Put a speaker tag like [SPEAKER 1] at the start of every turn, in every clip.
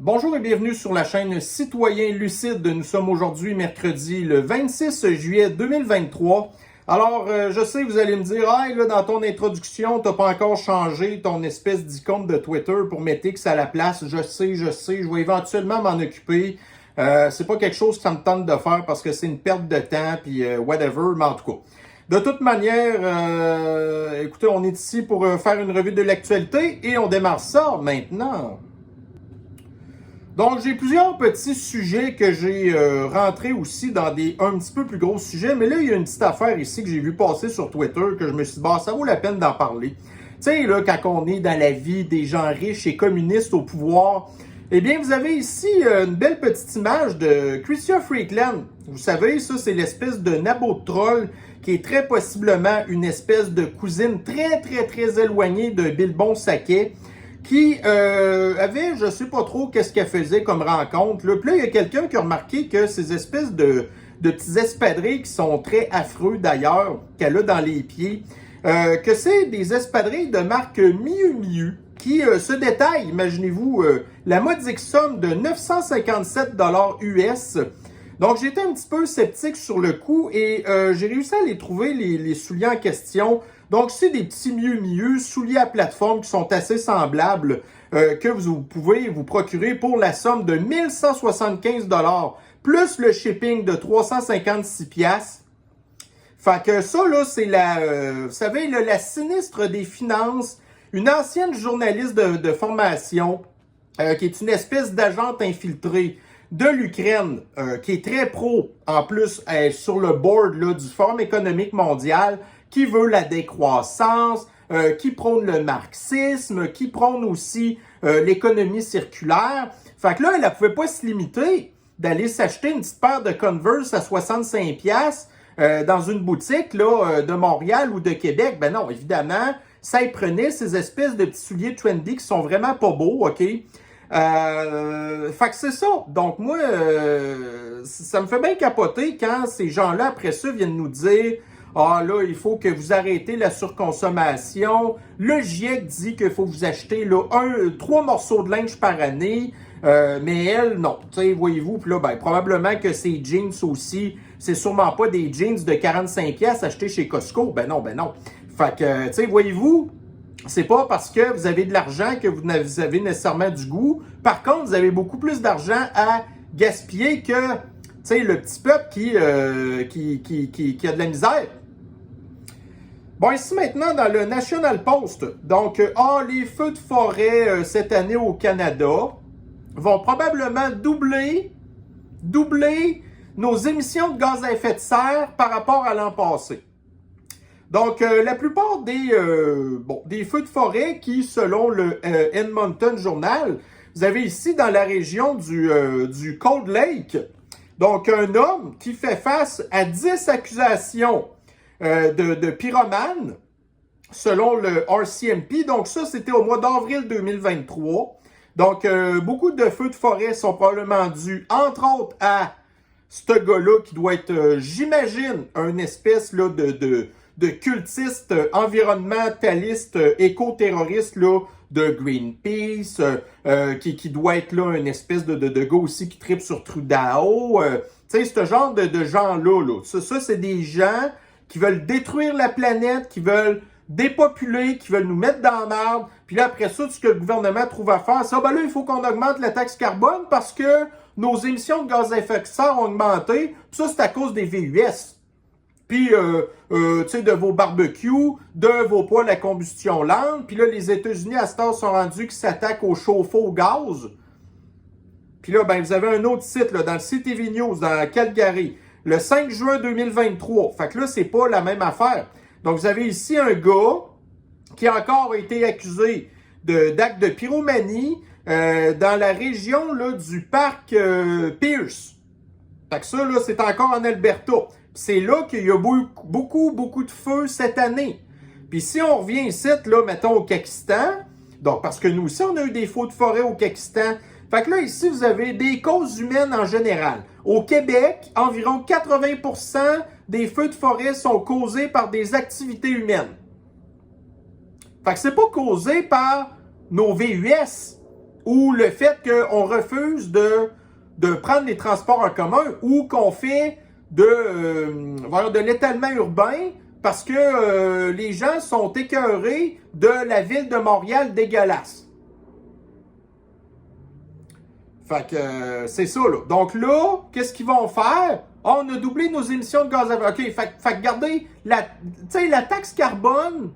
[SPEAKER 1] Bonjour et bienvenue sur la chaîne Citoyen Lucide. Nous sommes aujourd'hui mercredi le 26 juillet 2023. Alors, je sais, vous allez me dire, « Hey, là, dans ton introduction, t'as pas encore changé ton espèce d'icône de Twitter pour mettre X à la place. » Je sais, je vais éventuellement m'en occuper. C'est pas quelque chose que ça me tente de faire parce que c'est une perte de temps, puis whatever, mais en tout cas. De toute manière, écoutez, on est ici pour faire une revue de l'actualité et on démarre ça maintenant. Donc, j'ai plusieurs petits sujets que j'ai rentrés aussi dans un petit peu plus gros sujets. Mais là, il y a une petite affaire ici que j'ai vu passer sur Twitter que je me suis dit, bah, ça vaut la peine d'en parler. Tu sais, là, quand on est dans la vie des gens riches et communistes au pouvoir, eh bien, vous avez ici une belle petite image de Chrystia Freeland. Vous savez, ça, c'est l'espèce de nabot de troll qui est très possiblement une espèce de cousine très éloignée de Bill Bon-Saquet, qui avait, je sais pas trop qu'est-ce qu'elle faisait comme rencontre. Là. Puis là, il y a quelqu'un qui a remarqué que ces espèces de petits espadrilles qui sont très affreux d'ailleurs, qu'elle a dans les pieds, que c'est des espadrilles de marque Miu Miu qui se détaillent, imaginez-vous, la modique somme de 957 $ US. Donc, j'étais un petit peu sceptique sur le coup et j'ai réussi à les trouver, les souliers en question. Donc, c'est des petits Miu, souliers à plateforme qui sont assez semblables que vous pouvez vous procurer pour la somme de 1175 $, plus le shipping de 356 $. Fait que ça, là, c'est vous savez, là, la sinistre des finances, une ancienne journaliste de formation qui est une espèce d'agente infiltrée de l'Ukraine, qui est très pro, en plus, sur le board là, du Forum économique mondial, qui veut la décroissance, qui prône le marxisme, qui prône aussi l'économie circulaire. Fait que là, elle ne pouvait pas se limiter d'aller s'acheter une petite paire de Converse à 65 $ dans une boutique là, de Montréal ou de Québec. Ben non, évidemment, ça y prenait ces espèces de petits souliers trendy qui sont vraiment pas beaux, OK? Fait que c'est ça. Donc moi, ça me fait bien capoter quand ces gens-là, après ça, viennent nous dire « Ah là, il faut que vous arrêtez la surconsommation. Le GIEC dit qu'il faut vous acheter là, 3 morceaux de linge par année. Mais elle, non. Tu sais, voyez-vous, puis là, ben, probablement que ces jeans aussi, c'est sûrement pas des jeans de 45 $ achetés chez Costco. Ben non. Fait que, tu sais, voyez-vous, c'est pas parce que vous avez de l'argent que vous avez nécessairement du goût. Par contre, vous avez beaucoup plus d'argent à gaspiller que, tu sais, le petit peuple qui a de la misère. Bon, ici maintenant, dans le National Post, donc, les feux de forêt cette année au Canada vont probablement doubler nos émissions de gaz à effet de serre par rapport à l'an passé. Donc, la plupart des feux de forêt qui, selon le Edmonton Journal, vous avez ici dans la région du Cold Lake, donc un homme qui fait face à 10 accusations de pyromane, selon le RCMP. Donc ça, c'était au mois d'avril 2023. Donc, beaucoup de feux de forêt sont probablement dus, entre autres, à ce gars-là qui doit être, j'imagine, une espèce là, de cultiste environnementaliste, éco-terroriste là, de Greenpeace, qui doit être là une espèce de gars aussi qui tripe sur Trudeau. Tu sais, ce genre de gens-là. Là. Ça, c'est des gens qui veulent détruire la planète, qui veulent dépopuler, qui veulent nous mettre dans la merde. Puis là, après ça, tout ce que le gouvernement trouve à faire, c'est ben là, il faut qu'on augmente la taxe carbone parce que nos émissions de gaz à effet de serre ont augmenté. Puis ça, c'est à cause des VUS. Puis, tu sais, de vos barbecues, de vos poêles à combustion lente. Puis là, les États-Unis, à ce temps, sont rendus qui s'attaquent au chauffe-eau au gaz. Puis là, ben, vous avez un autre site, là, dans le CTV News, dans Calgary, le 5 juin 2023. Fait que là, c'est pas la même affaire. Donc, vous avez ici un gars qui a encore été accusé d'actes de pyromanie dans la région là, du parc Pierce. Fait que ça, là, c'est encore en Alberta. C'est là qu'il y a beaucoup de feux cette année. Puis si on revient ici, là, mettons au Kakistan, donc parce que nous aussi, on a eu des feux de forêt au Kakistan. Fait que là, ici, vous avez des causes humaines en général. Au Québec, environ 80% des feux de forêt sont causés par des activités humaines. Fait que c'est pas causé par nos VUS. ou le fait qu'on refuse de prendre les transports en commun, ou qu'on fait de l'étalement urbain parce que les gens sont écœurés de la ville de Montréal dégueulasse. Fait que c'est ça, là. Donc là, qu'est-ce qu'ils vont faire? Ah, on a doublé nos émissions de gaz à effet. OK, fait que regardez, la taxe carbone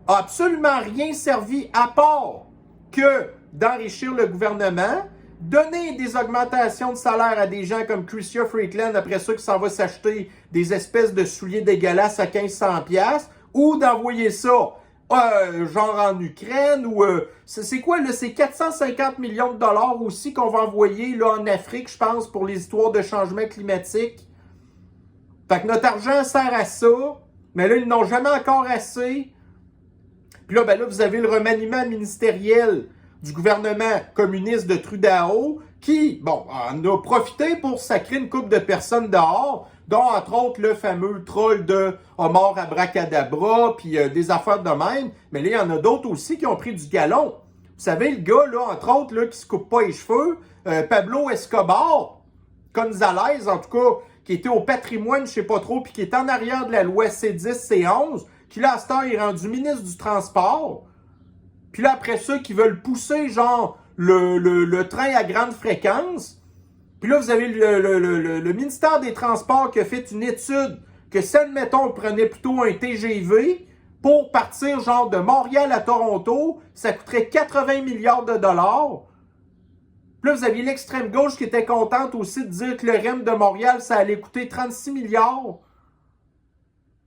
[SPEAKER 1] a absolument rien servi à part que d'enrichir le gouvernement, donner des augmentations de salaire à des gens comme Chrystia Freeland, après ça, qui s'en va s'acheter des espèces de souliers dégueulasses à 1500$, ou d'envoyer ça genre en Ukraine, ou c'est quoi là? C'est 450 millions de dollars aussi qu'on va envoyer là en Afrique, je pense, pour les histoires de changement climatique. Fait que notre argent sert à ça, mais là, ils n'ont jamais encore assez. Puis là, ben là, vous avez le remaniement ministériel du gouvernement communiste de Trudeau qui, bon, en a profité pour sacrer une couple de personnes dehors, dont entre autres le fameux troll de Omar Abracadabra, puis des affaires de même. Mais là, il y en a d'autres aussi qui ont pris du galon. Vous savez, le gars, là, entre autres, là, qui se coupe pas les cheveux, Pablo Escobar, Gonzalez, en tout cas, qui était au patrimoine, je sais pas trop, puis qui est en arrière de la loi C10, C11, qui là, à cette heure, est rendu ministre du Transport. Puis là, après ça, qui veulent pousser, genre, le train à grande fréquence. Puis là, vous avez le ministère des Transports qui a fait une étude que si, admettons, on prenait plutôt un TGV pour partir, genre, de Montréal à Toronto, ça coûterait 80 milliards de dollars. Puis là, vous aviez l'extrême gauche qui était contente aussi de dire que le REM de Montréal, ça allait coûter 36 milliards.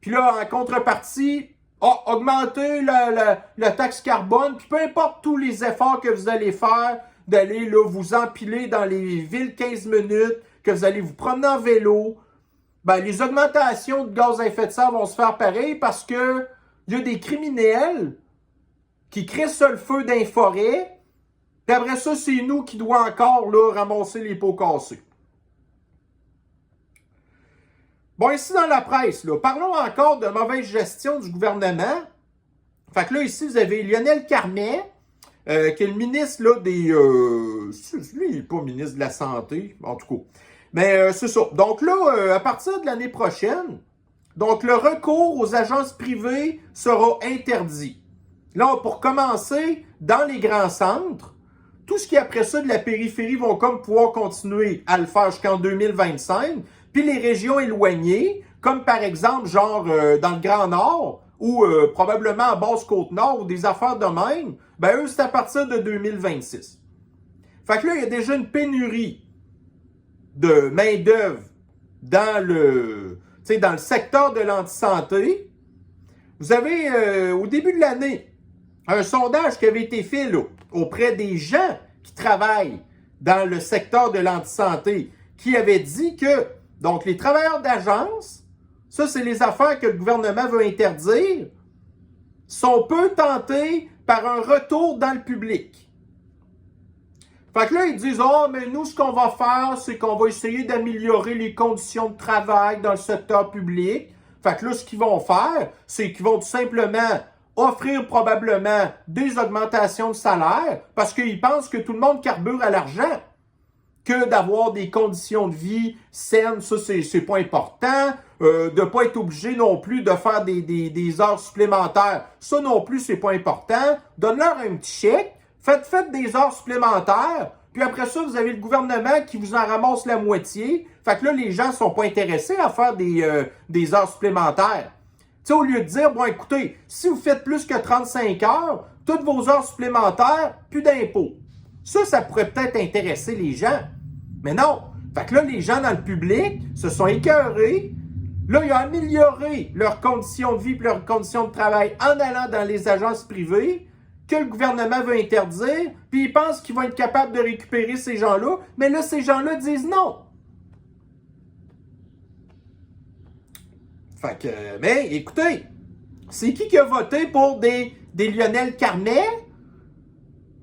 [SPEAKER 1] Puis là, en contrepartie, augmenter la taxe carbone, puis peu importe tous les efforts que vous allez faire, d'aller là vous empiler dans les villes 15 minutes, que vous allez vous promener en vélo, ben les augmentations de gaz à effet de serre vont se faire pareil parce que il y a des criminels qui créent ça le feu dans les forêts, puis après ça, c'est nous qui doit encore là, ramasser les pots cassés. Bon, ici dans la presse, là, parlons encore de mauvaise gestion du gouvernement. Fait que là, ici, vous avez Lionel Carmet, qui est le ministre là, des... lui, il n'est pas ministre de la Santé, en tout cas. Mais c'est ça. Donc là, à partir de l'année prochaine, donc le recours aux agences privées sera interdit. Là, pour commencer, dans les grands centres, tout ce qui est après ça de la périphérie vont comme pouvoir continuer à le faire jusqu'en 2025. Puis les régions éloignées, comme par exemple, genre dans le Grand Nord, ou probablement en Basse-Côte-Nord, ou des affaires de même, ben eux, c'est à partir de 2026. Fait que là, il y a déjà une pénurie de main-d'œuvre dans le secteur de l'antisanté. Vous avez, au début de l'année, un sondage qui avait été fait là, auprès des gens qui travaillent dans le secteur de l'antisanté, qui avait dit que, donc, les travailleurs d'agence, ça, c'est les affaires que le gouvernement veut interdire, sont peu tentés par un retour dans le public. Fait que là, ils disent, mais nous, ce qu'on va faire, c'est qu'on va essayer d'améliorer les conditions de travail dans le secteur public. Fait que là, ce qu'ils vont faire, c'est qu'ils vont tout simplement offrir probablement des augmentations de salaire parce qu'ils pensent que tout le monde carbure à l'argent. Que d'avoir des conditions de vie saines, ça, c'est pas important. De pas être obligé non plus de faire des heures supplémentaires, ça non plus, c'est pas important. Donne-leur un petit chèque, faites des heures supplémentaires, puis après ça, vous avez le gouvernement qui vous en ramasse la moitié. Fait que là, les gens sont pas intéressés à faire des heures supplémentaires. Tu sais, au lieu de dire, bon, écoutez, si vous faites plus que 35 heures, toutes vos heures supplémentaires, plus d'impôts. Ça pourrait peut-être intéresser les gens. Mais non. Fait que là, les gens dans le public se sont écœurés. Là, ils ont amélioré leurs conditions de vie et leurs conditions de travail en allant dans les agences privées que le gouvernement veut interdire, puis ils pensent qu'ils vont être capables de récupérer ces gens-là, mais là, ces gens-là disent non. Fait que, mais écoutez, c'est qui a voté pour des Lionel Carmet?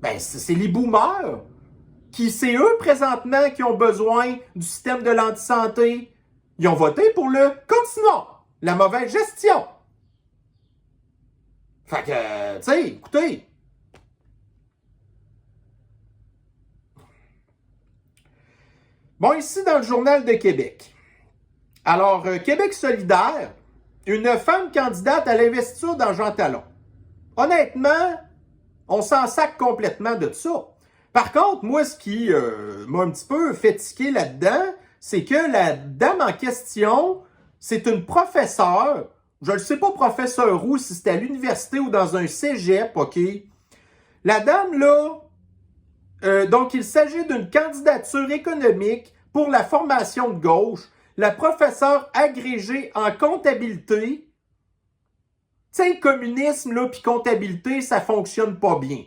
[SPEAKER 1] Ben, c'est les boomers. C'est eux, présentement, qui ont besoin du système de l'antisanté. Ils ont voté pour le continuons, la mauvaise gestion. Fait que, tu sais, écoutez. Bon, ici dans le Journal de Québec. Alors, Québec solidaire, une femme candidate à l'investiture dans Jean Talon. Honnêtement, on s'en sac complètement de ça. Par contre, moi, ce qui m'a un petit peu fait tiquer là-dedans, c'est que la dame en question, c'est une professeure. Je ne sais pas professeur où, si c'était à l'université ou dans un cégep, OK? La dame, là, donc il s'agit d'une candidature économique pour la formation de gauche. La professeure agrégée en comptabilité. Tu sais, communisme, là, puis comptabilité, ça fonctionne pas bien.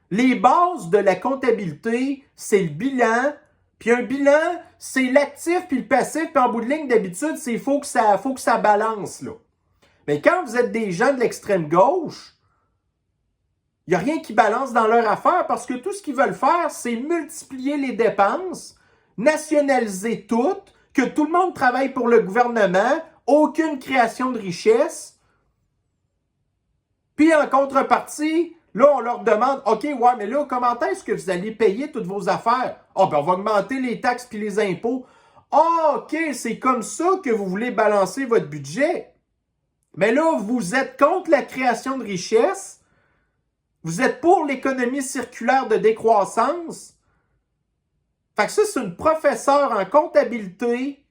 [SPEAKER 1] Les bases de la comptabilité, c'est le bilan. Puis un bilan, c'est l'actif puis le passif. Puis en bout de ligne, d'habitude, c'est faut que ça balance, là. Mais quand vous êtes des gens de l'extrême gauche, il n'y a rien qui balance dans leur affaire parce que tout ce qu'ils veulent faire, c'est multiplier les dépenses, nationaliser tout, que tout le monde travaille pour le gouvernement, aucune création de richesse. Puis en contrepartie, là, on leur demande, OK, ouais, mais là, comment est-ce que vous allez payer toutes vos affaires? Ah, ben on va augmenter les taxes puis les impôts. Ah, OK, c'est comme ça que vous voulez balancer votre budget. Mais là, vous êtes contre la création de richesse. Vous êtes pour l'économie circulaire de décroissance. Fait que ça, c'est une professeure en comptabilité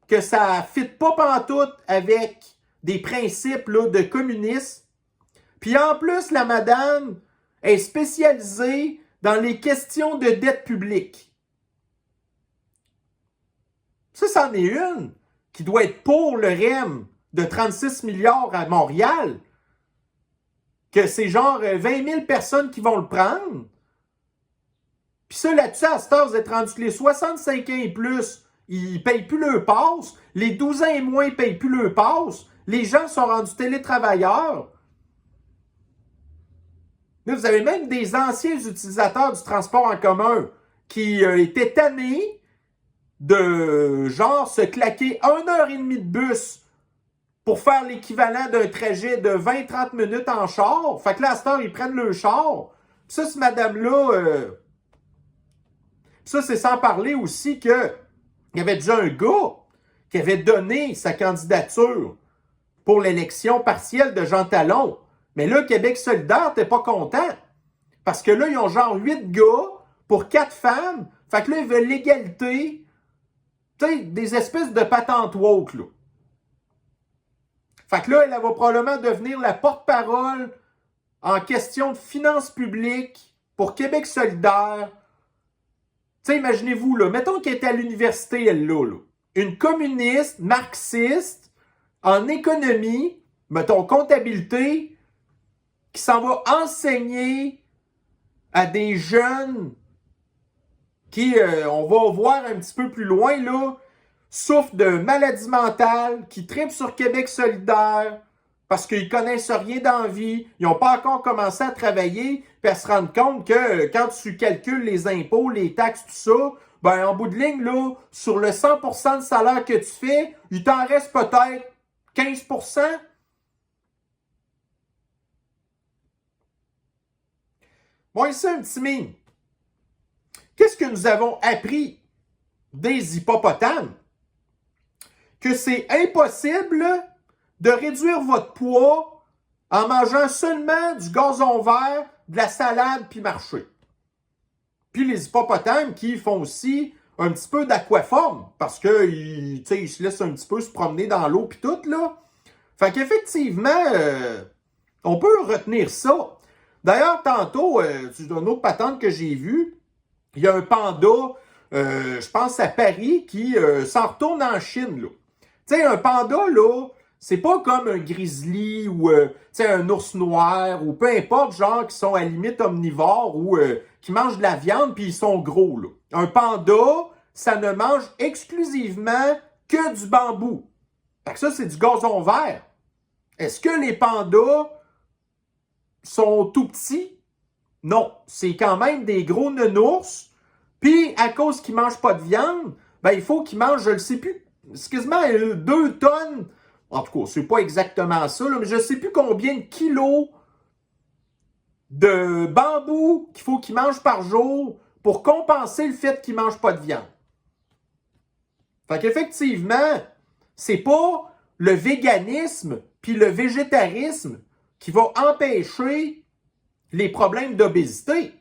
[SPEAKER 1] que ça ne fit pas pantoute avec des principes là, de communisme. Puis en plus, la madame est spécialisée dans les questions de dette publique. Ça, c'en est une qui doit être pour le REM de 36 milliards à Montréal. Que c'est genre 20 000 personnes qui vont le prendre. Puis ça, là-dessus, à cette heure, vous êtes rendus que les 65 ans et plus, ils ne payent plus leur passe. Les 12 ans et moins, ils ne payent plus leur passe. Les gens sont rendus télétravailleurs. Là, vous avez même des anciens utilisateurs du transport en commun qui étaient tannés de genre se claquer 1h30 de bus pour faire l'équivalent d'un trajet de 20-30 minutes en char. Fait que là, à cette heure, ils prennent le char. Puis ça, ce madame-là... ça, c'est sans parler aussi qu'il y avait déjà un gars qui avait donné sa candidature pour l'élection partielle de Jean Talon. Mais là, Québec solidaire n'était pas content. Parce que là, ils ont genre 8 gars pour 4 femmes. Fait que là, ils veulent l'égalité. Tu sais, des espèces de patentes woke, là. Fait que là, elle va probablement devenir la porte-parole en question de finances publiques pour Québec solidaire. Tu sais, imaginez-vous, là, mettons qu'elle était à l'université, elle, là. Une communiste, marxiste, en économie, mettons comptabilité, qui s'en va enseigner à des jeunes qui, on va voir un petit peu plus loin, là, souffrent de maladies mentales, qui tripent sur Québec solidaire parce qu'ils connaissent rien dans la vie, ils n'ont pas encore commencé à travailler, puis elles se rendent compte que quand tu calcules les impôts, les taxes, tout ça, ben en bout de ligne, là, sur le 100% de salaire que tu fais, il t'en reste peut-être 15%. Bon, ici, un petit mime. Qu'est-ce que nous avons appris des hippopotames? Que c'est impossible de réduire votre poids en mangeant seulement du gazon vert, de la salade puis marcher. Puis les hippopotames qui font aussi un petit peu d'aquaforme parce qu'ils se laissent un petit peu se promener dans l'eau puis tout, là. Fait qu'effectivement, on peut retenir ça. D'ailleurs, tantôt, c'est une autre patente que j'ai vue, il y a un panda, je pense à Paris, qui s'en retourne en Chine, là. Tu sais, un panda, là, c'est pas comme un grizzly ou un ours noir ou peu importe, genre, qui sont à la limite omnivores ou qui mangent de la viande puis ils sont gros, là. Un panda, ça ne mange exclusivement que du bambou. Fait que ça, c'est du gazon vert. Est-ce que les pandas sont tout petits? Non. C'est quand même des gros nounours. Puis, à cause qu'ils mangent pas de viande, ben, il faut qu'ils mangent, je ne sais plus, excuse-moi, 2 tonnes. En tout cas, c'est pas exactement ça, là, mais je ne sais plus combien de kilos de bambou qu'il faut qu'ils mangent par jour pour compenser le fait qu'ils ne mangent pas de viande. Fait qu'effectivement, c'est pas le véganisme puis le végétarisme qui va empêcher les problèmes d'obésité.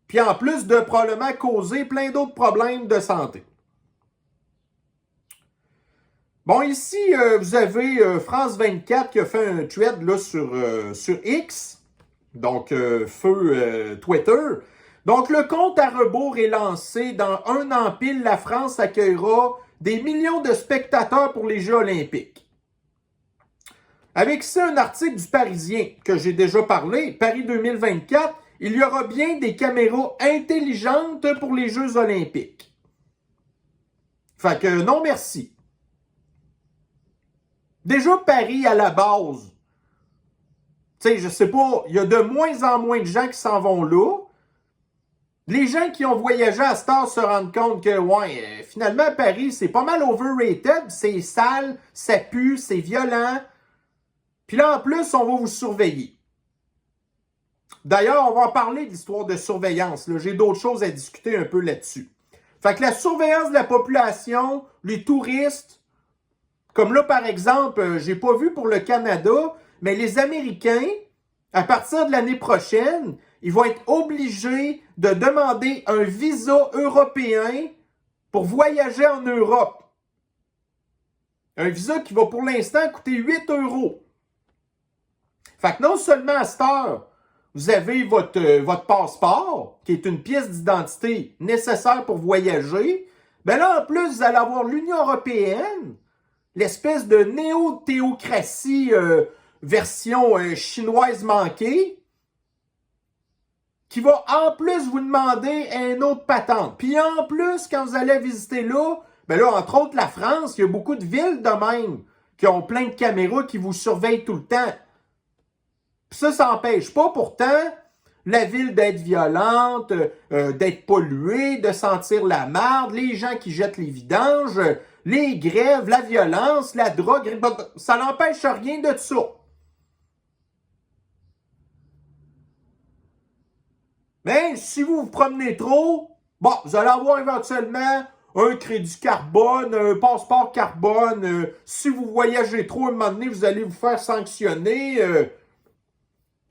[SPEAKER 1] Puis en plus de probablement causer plein d'autres problèmes de santé. Bon, ici, vous avez France 24 qui a fait un thread là, sur X, donc feu Twitter. Donc, le compte à rebours est lancé. Dans un an pile, la France accueillera des millions de spectateurs pour les Jeux olympiques. Avec ça, un article du Parisien que j'ai déjà parlé, Paris 2024, il y aura bien des caméras intelligentes pour les Jeux olympiques. Fait que non, merci. Déjà, Paris, à la base, tu sais, je sais pas, il y a de moins en moins de gens qui s'en vont là. Les gens qui ont voyagé à cette heure se rendent compte que, ouais, finalement, Paris, c'est pas mal overrated, c'est sale, ça pue, c'est violent. Puis là, en plus, on va vous surveiller. D'ailleurs, on va en parler d'histoire de surveillance. J'ai d'autres choses à discuter un peu là-dessus. Fait que la surveillance de la population, les touristes, comme là, par exemple, j'ai pas vu pour le Canada, mais les Américains, à partir de l'année prochaine, ils vont être obligés de demander un visa européen pour voyager en Europe. Un visa qui va pour l'instant coûter 8 €. Fait que non seulement à cette heure, vous avez votre passeport, qui est une pièce d'identité nécessaire pour voyager, ben là, en plus, vous allez avoir l'Union européenne, l'espèce de néo-théocratie version chinoise manquée, qui va en plus vous demander un autre patente. Puis en plus, quand vous allez visiter là, ben là, entre autres la France, il y a beaucoup de villes de même qui ont plein de caméras qui vous surveillent tout le temps. Puis ça n'empêche pas pourtant la ville d'être violente, d'être polluée, de sentir la marde, les gens qui jettent les vidanges, les grèves, la violence, la drogue, ça n'empêche rien de ça. Mais si vous vous promenez trop, bon, vous allez avoir éventuellement un crédit carbone, un passeport carbone. Si vous voyagez trop, à un moment donné, vous allez vous faire sanctionner.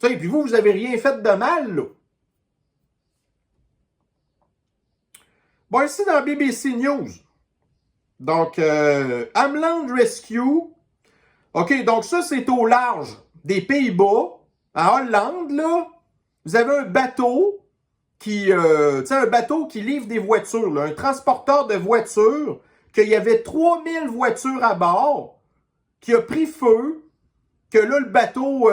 [SPEAKER 1] Et puis vous n'avez rien fait de mal, là. Bon, ici dans BBC News. Donc, Amland Rescue. OK, donc ça, c'est au large des Pays-Bas. En Hollande, là, vous avez un bateau un bateau qui livre des voitures, là, un transporteur de voitures, qu'il y avait 3000 voitures à bord, qui a pris feu, que là, le bateau,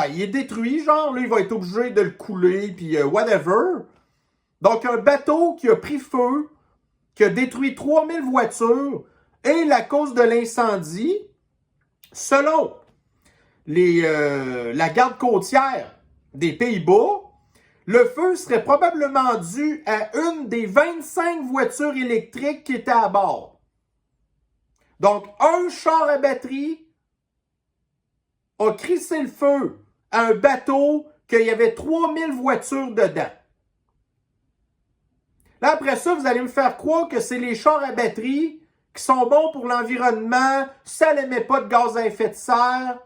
[SPEAKER 1] il est détruit, genre, là, il va être obligé de le couler, puis whatever. Donc, un bateau qui a pris feu, qui a détruit 3000 voitures, et la cause de l'incendie, selon la garde côtière des Pays-Bas, le feu serait probablement dû à une des 25 voitures électriques qui étaient à bord. Donc, un char à batterie a crissé le feu à un bateau qu'il y avait 3000 voitures dedans. Là, après ça, vous allez me faire croire que c'est les chars à batterie qui sont bons pour l'environnement, ça n'émet pas de gaz à effet de serre.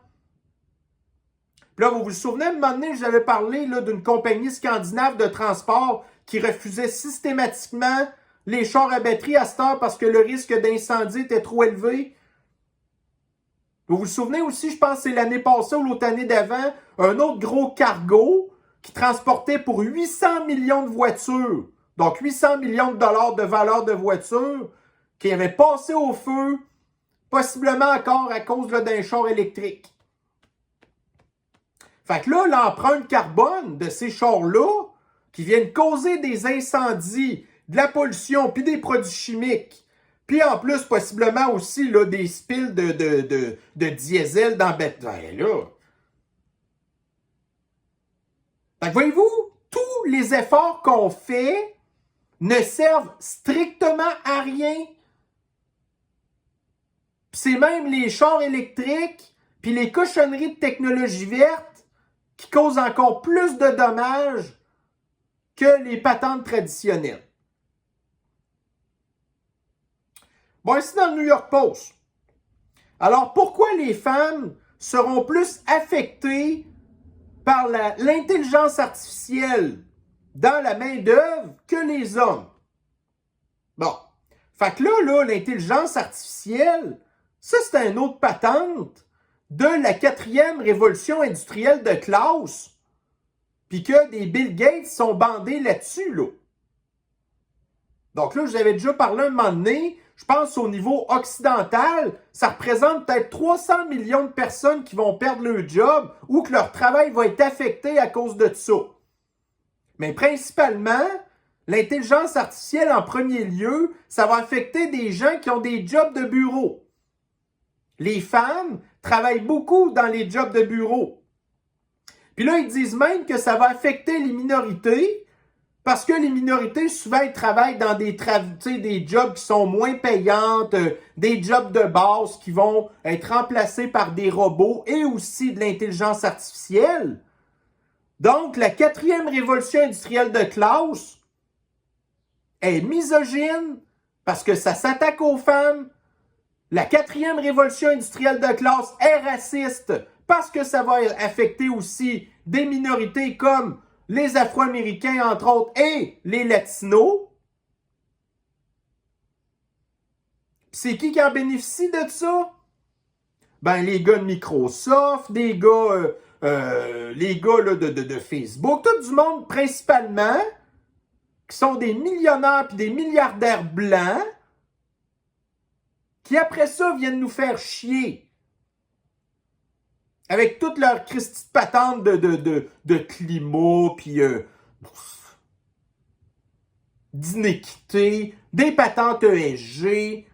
[SPEAKER 1] Puis là, vous vous souvenez, à un moment donné, j'avais parlé d'une compagnie scandinave de transport qui refusait systématiquement les chars à batterie à cette heure parce que le risque d'incendie était trop élevé. Vous vous souvenez aussi, je pense que c'est l'année passée ou l'autre année d'avant, un autre gros cargo qui transportait pour 800 millions de voitures, donc 800 millions de dollars de valeur de voitures, qui avait passé au feu, possiblement encore à cause d'un char électrique. Fait que là, l'empreinte carbone de ces chars-là, qui viennent causer des incendies, de la pollution, puis des produits chimiques, puis en plus, possiblement aussi là, des spills de diesel dans le béton. Là. Fait que voyez-vous, tous les efforts qu'on fait ne servent strictement à rien. Puis c'est même les chars électriques, puis les cochonneries de technologie verte qui causent encore plus de dommages que les patentes traditionnelles. Bon, ici dans le New York Post. Alors, pourquoi les femmes seront plus affectées par l'intelligence artificielle dans la main-d'œuvre que les hommes? Bon. Fait que là, l'intelligence artificielle, ça, c'est une autre patente de la 4e révolution industrielle de Klaus, puis que des Bill Gates sont bandés là-dessus, là. Donc là, je vous avais déjà parlé un moment donné, je pense au niveau occidental, ça représente peut-être 300 millions de personnes qui vont perdre leur job ou que leur travail va être affecté à cause de ça. Mais principalement, l'intelligence artificielle en premier lieu, ça va affecter des gens qui ont des jobs de bureau. Les femmes travaillent beaucoup dans les jobs de bureau. Puis là, ils disent même que ça va affecter les minorités parce que les minorités, souvent, ils travaillent dans des jobs qui sont moins payantes, des jobs de base qui vont être remplacés par des robots et aussi de l'intelligence artificielle. Donc, la 4e révolution industrielle de Klaus est misogyne parce que ça s'attaque aux femmes. La 4e révolution industrielle de Klaus est raciste parce que ça va affecter aussi des minorités comme les Afro-Américains, entre autres, et les Latinos. C'est qui en bénéficie de ça? Ben, les gars de Microsoft, les gars là, de Facebook, tout du monde principalement, qui sont des millionnaires et des milliardaires blancs, qui après ça viennent nous faire chier avec toute leur Christie de patente de climat, puis d'inéquité, des patentes ESG.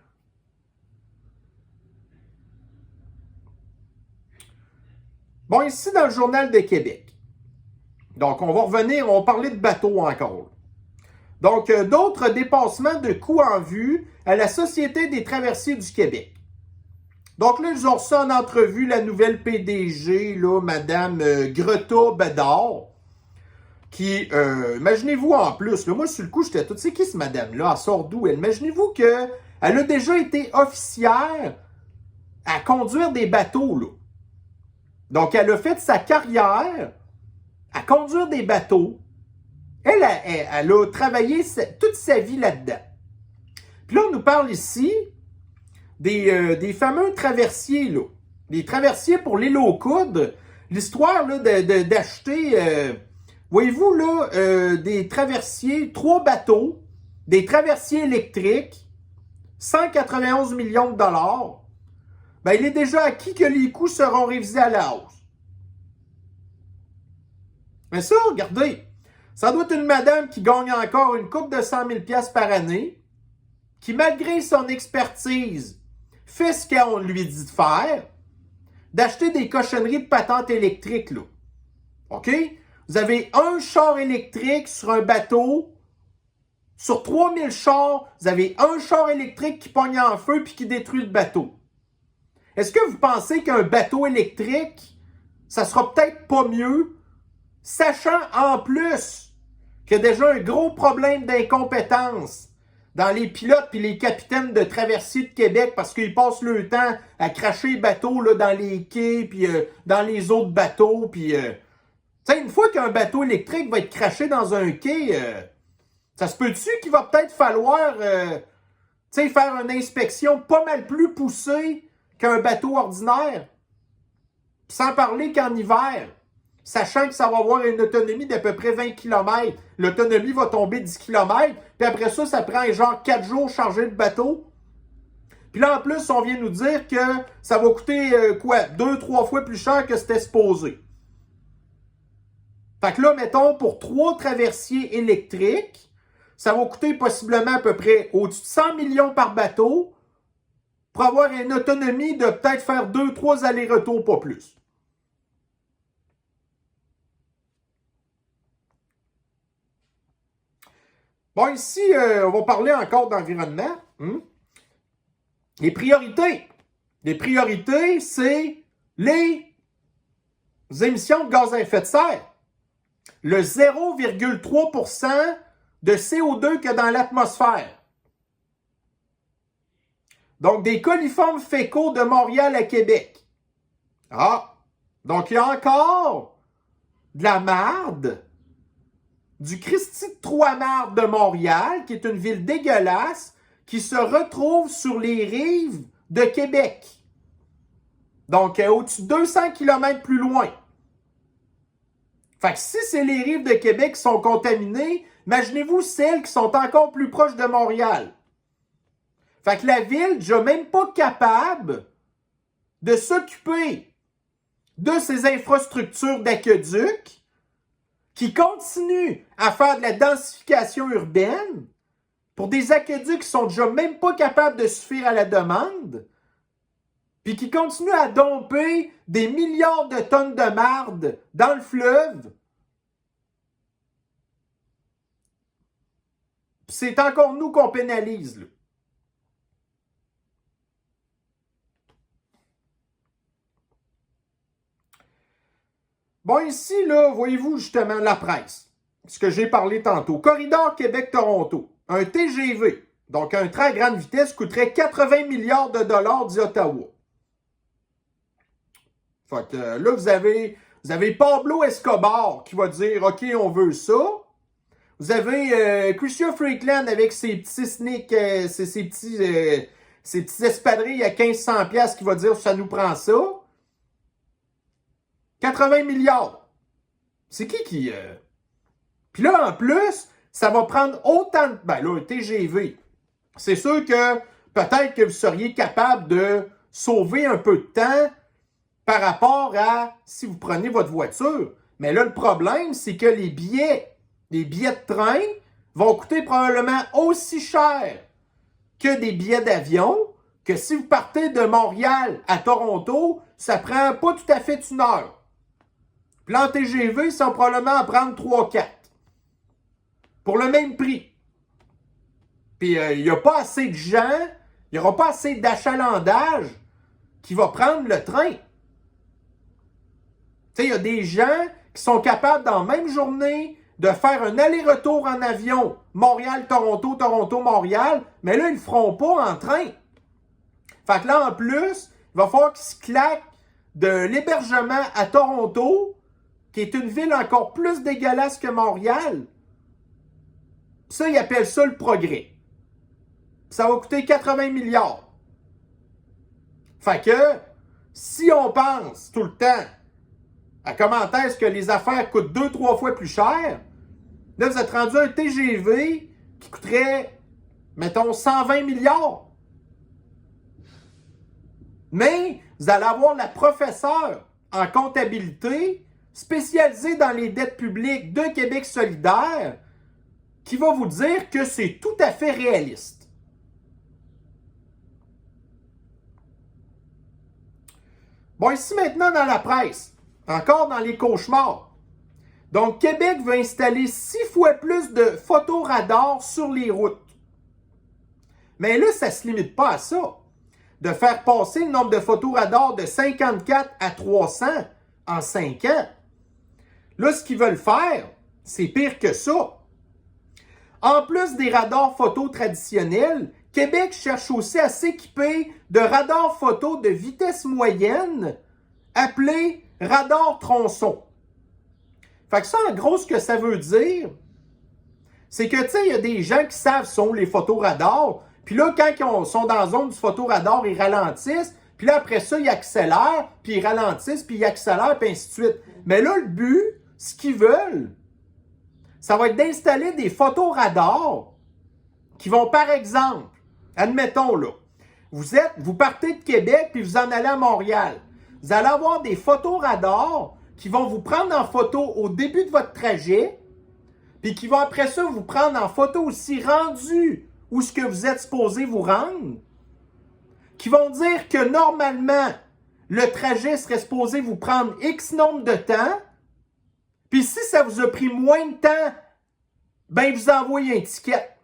[SPEAKER 1] Bon, ici dans le Journal de Québec. Donc, on va revenir, on va parler de bateaux encore. Donc, d'autres dépassements de coûts en vue à la Société des traversiers du Québec. Donc là, ils ont reçu en entrevue la nouvelle PDG, là, Mme Greta Bédard, qui, imaginez-vous en plus, là, moi sur le coup, j'étais tout, c'est qui cette madame-là, elle sort d'où elle? Imaginez-vous qu'elle a déjà été officière à conduire des bateaux, là. Donc, elle a fait sa carrière à conduire des bateaux. Elle a travaillé toute sa vie là-dedans. Puis là, on nous parle ici des fameux traversiers, là. Des traversiers pour l'île aux coudes. L'histoire là, d'acheter, voyez-vous, là, des traversiers, 3 bateaux, des traversiers électriques, 191 millions de dollars. Ben, il est déjà acquis que les coûts seront révisés à la hausse. Mais ça, regardez, ça doit être une madame qui gagne encore une coupe de 100 000 $ par année, qui, malgré son expertise, fait ce qu'on lui dit de faire, d'acheter des cochonneries de patentes électriques, là. OK? Vous avez un char électrique sur un bateau. Sur 3000 chars, vous avez un char électrique qui pogne en feu puis qui détruit le bateau. Est-ce que vous pensez qu'un bateau électrique, ça sera peut-être pas mieux, sachant en plus qu'il y a déjà un gros problème d'incompétence dans les pilotes et les capitaines de traversiers de Québec parce qu'ils passent le temps à cracher les bateaux là, dans les quais puis dans les autres bateaux. Puis, une fois qu'un bateau électrique va être craché dans un quai, ça se peut-tu qu'il va peut-être falloir faire une inspection pas mal plus poussée qu'un bateau ordinaire? Sans parler qu'en hiver, sachant que ça va avoir une autonomie d'à peu près 20 km. L'autonomie va tomber 10 km, puis après ça, ça prend genre 4 jours charger le bateau. Puis là, en plus, on vient nous dire que ça va coûter 2-3 fois plus cher que c'était supposé. Fait que là, mettons, pour 3 traversiers électriques, ça va coûter possiblement à peu près au-dessus de 100 millions par bateau pour avoir une autonomie de peut-être faire 2-3 allers-retours, pas plus. Bon, ici, on va parler encore d'environnement. Les priorités. Les priorités, c'est les émissions de gaz à effet de serre. Le 0,3% de CO2 qu'il y a dans l'atmosphère. Donc, des coliformes fécaux de Montréal à Québec. Ah! Donc, il y a encore de la marde, du Christi de Trois-Mardes de Montréal, qui est une ville dégueulasse, qui se retrouve sur les rives de Québec. Donc, au-dessus de 200 km plus loin. Fait que si c'est les rives de Québec qui sont contaminées, imaginez-vous celles qui sont encore plus proches de Montréal. Fait que la ville n'est déjà même pas capable de s'occuper de ces infrastructures d'aqueduc qui continuent à faire de la densification urbaine pour des aqueducs qui sont déjà même pas capables de suffire à la demande, puis qui continuent à domper des milliards de tonnes de marde dans le fleuve. Puis c'est encore nous qu'on pénalise, là. Bon, ici, là, voyez-vous justement la presse. Ce que j'ai parlé tantôt. Corridor Québec-Toronto. Un TGV, donc un train à grande vitesse, coûterait 80 milliards de dollars d'Ottawa. Fait que là, vous avez Pablo Escobar qui va dire « OK, on veut ça ». Vous avez Chrystia Freeland avec ses petits sneaks, ses petits espadrilles à 1500$ qui va dire « ça nous prend ça ». 80 milliards. C'est qui... Puis là, en plus, ça va prendre autant de... Ben là, un TGV. C'est sûr que peut-être que vous seriez capable de sauver un peu de temps par rapport à si vous prenez votre voiture. Mais là, le problème, c'est que les billets de train vont coûter probablement aussi cher que des billets d'avion, que si vous partez de Montréal à Toronto, ça prend pas tout à fait une heure. Puis là, en TGV, ça va probablement en prendre 3-4. Pour le même prix. Puis il n'y a pas assez de gens, il n'y aura pas assez d'achalandage qui va prendre le train. Tu sais, il y a des gens qui sont capables, dans la même journée, de faire un aller-retour en avion, Montréal-Toronto, Toronto-Montréal, mais là, ils ne le feront pas en train. Fait que là, en plus, il va falloir qu'ils se claquent de l'hébergement à Toronto, qui est une ville encore plus dégueulasse que Montréal. Ça, ils appellent ça le progrès. Ça va coûter 80 milliards. Fait que, si on pense tout le temps à comment est-ce que les affaires coûtent 2-3 fois plus cher, là, vous êtes rendu à un TGV qui coûterait, mettons, 120 milliards. Mais vous allez avoir la professeure en comptabilité spécialisée dans les dettes publiques de Québec solidaire qui va vous dire que c'est tout à fait réaliste. Bon, ici maintenant dans la presse, encore dans les cauchemars. Donc, Québec veut installer 6 fois plus de photoradars sur les routes. Mais là, ça ne se limite pas à ça. De faire passer le nombre de photoradars de 54 à 300 en 5 ans. Là, ce qu'ils veulent faire, c'est pire que ça. En plus des radars photo traditionnels, Québec cherche aussi à s'équiper de radars photo de vitesse moyenne appelés radars tronçons. Fait que ça, en gros, ce que ça veut dire, c'est que, tu sais, il y a des gens qui savent sont les photoradars, puis là, quand ils sont dans la zone du photoradar, ils ralentissent, puis là, après ça, ils accélèrent, puis ils ralentissent, puis ils accélèrent, puis ainsi de suite. Mais là, le but, ce qu'ils veulent, ça va être d'installer des photoradars qui vont, par exemple, admettons là, vous partez de Québec puis vous en allez à Montréal. Vous allez avoir des photoradars qui vont vous prendre en photo au début de votre trajet, puis qui vont après ça vous prendre en photo aussi rendu où ce que vous êtes supposé vous rendre, qui vont dire que normalement, le trajet serait supposé vous prendre X nombre de temps, puis si ça vous a pris moins de temps, ben vous envoyez un ticket.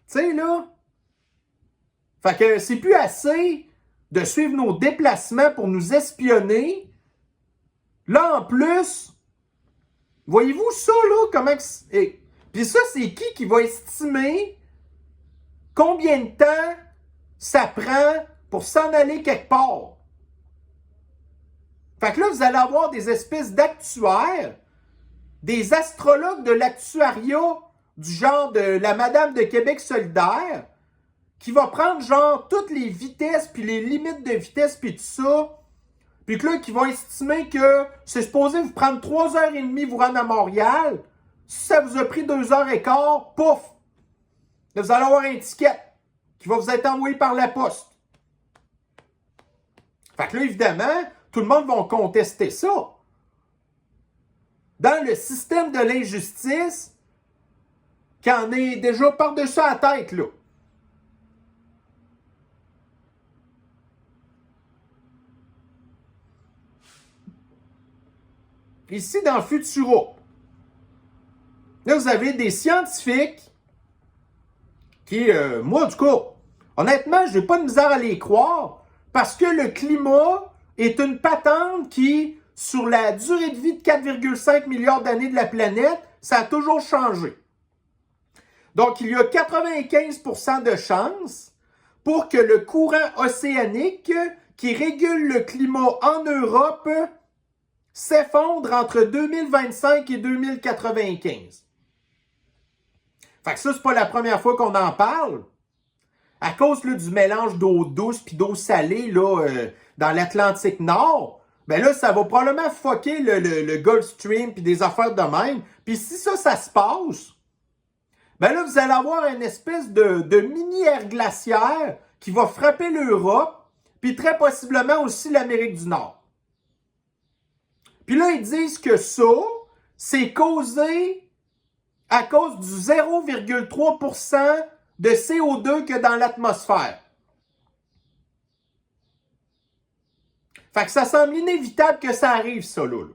[SPEAKER 1] Tu sais, là, fait que c'est plus assez de suivre nos déplacements pour nous espionner. Là, en plus, Voyez-vous ça, là, comment... Puis ça, c'est qui va estimer combien de temps ça prend pour s'en aller quelque part? Fait que là, vous allez avoir des espèces d'actuaires, des astrologues de l'actuariat, du genre de la Madame de Québec solidaire, qui va prendre genre toutes les vitesses, puis les limites de vitesse, puis tout ça, puis que là, qui vont estimer que c'est supposé vous prendre 3h30 vous rendre à Montréal. Si ça vous a pris 2h15, pouf! Là, vous allez avoir un ticket qui va vous être envoyé par la poste. Fait que là, évidemment, tout le monde va contester ça. Dans le système de l'injustice, qui en est déjà par-dessus la tête, là. Ici, dans Futuro, là, vous avez des scientifiques qui, moi, du coup, honnêtement, je n'ai pas de misère à les croire parce que le climat est une patente qui, sur la durée de vie de 4,5 milliards d'années de la planète, ça a toujours changé. Donc, il y a 95% de chances pour que le courant océanique qui régule le climat en Europe s'effondre entre 2025 et 2095. Fait que ça, c'est pas la première fois qu'on en parle. À cause là, du mélange d'eau douce puis d'eau salée là, dans l'Atlantique Nord, ben là, ça va probablement fucker le Gulf Stream puis des affaires de même. Puis si ça se passe, ben là, vous allez avoir une espèce de mini-air glaciaire qui va frapper l'Europe, puis très possiblement aussi l'Amérique du Nord. Puis là, ils disent que ça, c'est causé à cause du 0,3% de CO2 que dans l'atmosphère. Fait que ça semble inévitable que ça arrive, ça, là.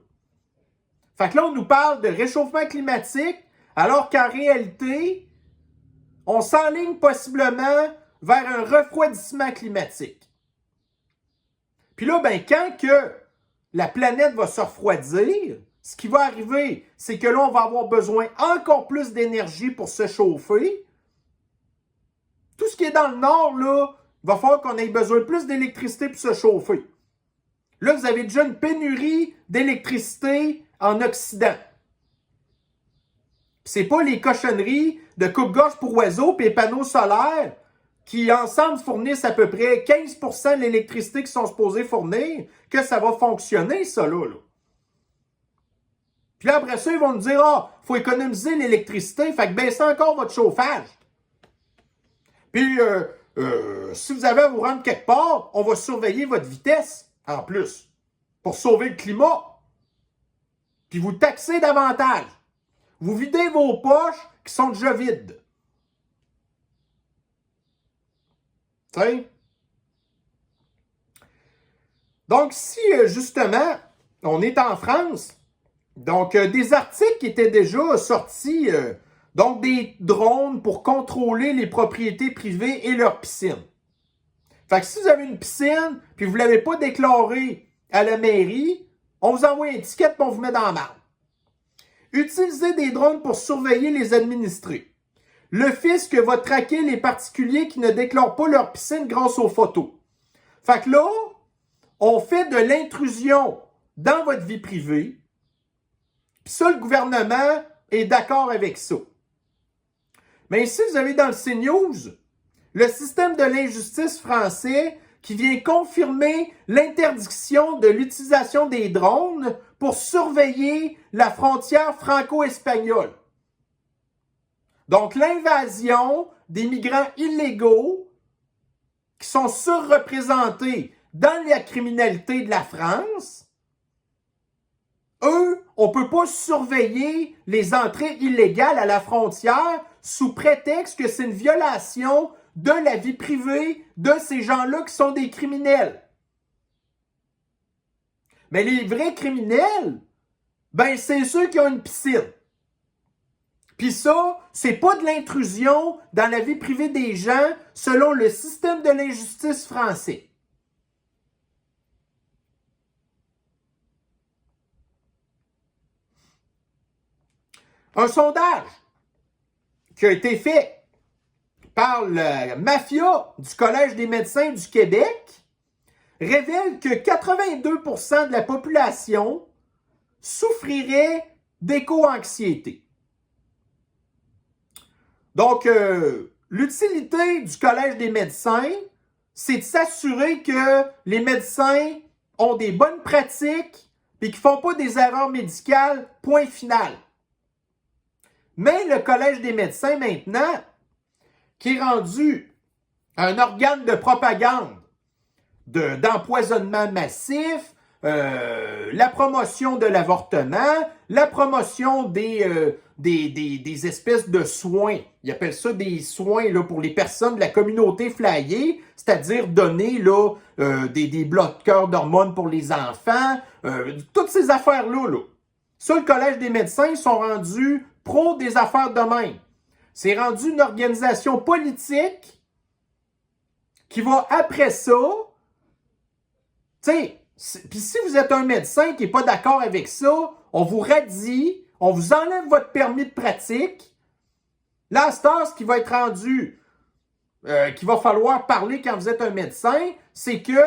[SPEAKER 1] Fait que là, on nous parle de réchauffement climatique, alors qu'en réalité, on s'enligne possiblement vers un refroidissement climatique. Puis là, ben, quand que la planète va se refroidir, ce qui va arriver, c'est que là, on va avoir besoin encore plus d'énergie pour se chauffer. Tout ce qui est dans le nord, là, il va falloir qu'on ait besoin de plus d'électricité pour se chauffer. Là, vous avez déjà une pénurie d'électricité en Occident. C'est pas les cochonneries de coupe-gorge pour oiseaux et les panneaux solaires qui, ensemble, fournissent à peu près 15% de l'électricité qu'ils sont supposés fournir que ça va fonctionner, ça, là. Puis là, après ça, ils vont nous dire, il faut économiser l'électricité, fait que baissez encore votre chauffage. Puis, si vous avez à vous rendre quelque part, on va surveiller votre vitesse, en plus, pour sauver le climat. Puis vous taxez davantage. Vous videz vos poches qui sont déjà vides. Tu sais? Donc, si, justement, on est en France, donc, des articles qui étaient déjà sortis, donc des drones pour contrôler les propriétés privées et leurs piscines. Fait que si vous avez une piscine, puis vous ne l'avez pas déclarée à la mairie, on vous envoie un ticket et on vous met dans la marde. Utilisez des drones pour surveiller les administrés. Le fisc va traquer les particuliers qui ne déclarent pas leur piscine grâce aux photos. Fait que là, on fait de l'intrusion dans votre vie privée. Puis ça, le gouvernement est d'accord avec ça. Mais ici, vous avez dans le CNews le système de l'injustice français qui vient confirmer l'interdiction de l'utilisation des drones pour surveiller la frontière franco-espagnole. Donc, l'invasion des migrants illégaux qui sont surreprésentés dans la criminalité de la France, eux, on ne peut pas surveiller les entrées illégales à la frontière sous prétexte que c'est une violation de la vie privée de ces gens-là qui sont des criminels. Mais les vrais criminels, ben c'est ceux qui ont une piscine. Puis ça, c'est pas de l'intrusion dans la vie privée des gens selon le système de l'injustice français. Un sondage qui a été fait par la mafia du Collège des médecins du Québec révèle que 82% de la population souffrirait d'éco-anxiété. Donc, l'utilité du Collège des médecins, c'est de s'assurer que les médecins ont des bonnes pratiques et qu'ils ne font pas des erreurs médicales, point final. Mais le Collège des médecins, maintenant, qui est rendu un organe de propagande d'empoisonnement massif, la promotion de l'avortement, la promotion des espèces de soins. Ils appellent ça des soins là, pour les personnes de la communauté flyée, c'est-à-dire donner là, des bloqueurs d'hormones pour les enfants, toutes ces affaires-là. Là. Ça, le Collège des médecins sont rendus pro des affaires de même. C'est rendu une organisation politique qui va après ça. Tu sais, puis si vous êtes un médecin qui n'est pas d'accord avec ça, on vous radie, on vous enlève votre permis de pratique. Là, à cette heure, ce qui va être rendu, qu'il va falloir parler quand vous êtes un médecin, c'est que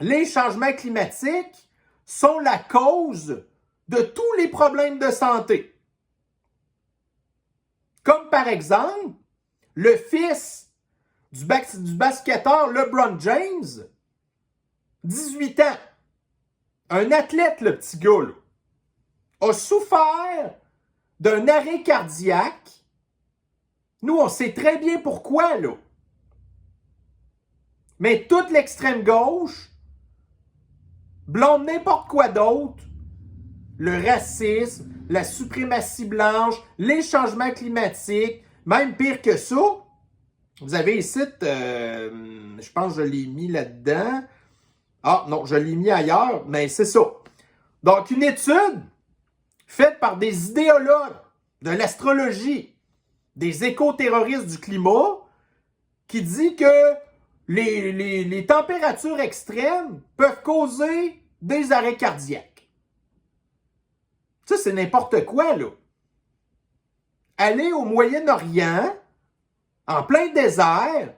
[SPEAKER 1] les changements climatiques sont la cause de tous les problèmes de santé. Comme par exemple, le fils du basketteur LeBron James, 18 ans, un athlète, le petit gars, là, a souffert d'un arrêt cardiaque. Nous, on sait très bien pourquoi, là. Mais toute l'extrême gauche blâme n'importe quoi d'autre. Le racisme, la suprématie blanche, les changements climatiques, même pire que ça. Vous avez ici, je pense que je l'ai mis là-dedans. Ah non, je l'ai mis ailleurs, mais c'est ça. Donc, une étude faite par des idéologues de l'astrologie, des éco-terroristes du climat, qui dit que les températures extrêmes peuvent causer des arrêts cardiaques. Ça, c'est n'importe quoi, là. Allez au Moyen-Orient, en plein désert,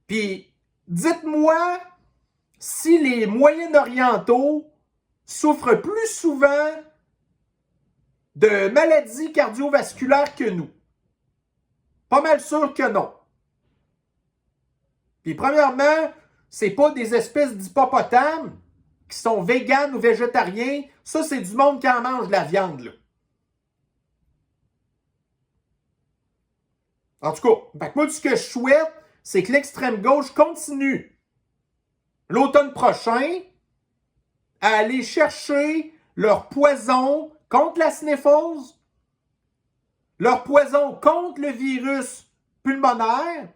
[SPEAKER 1] puis dites-moi si les Moyen-Orientaux souffrent plus souvent de maladies cardiovasculaires que nous. Pas mal sûr que non. Puis premièrement, c'est pas des espèces d'hippopotames qui sont véganes ou végétariens. Ça, c'est du monde qui en mange de la viande, là. En tout cas, moi, ce que je souhaite, c'est que l'extrême gauche continue l'automne prochain à aller chercher leur poison contre la sniffose, leur poison contre le virus pulmonaire,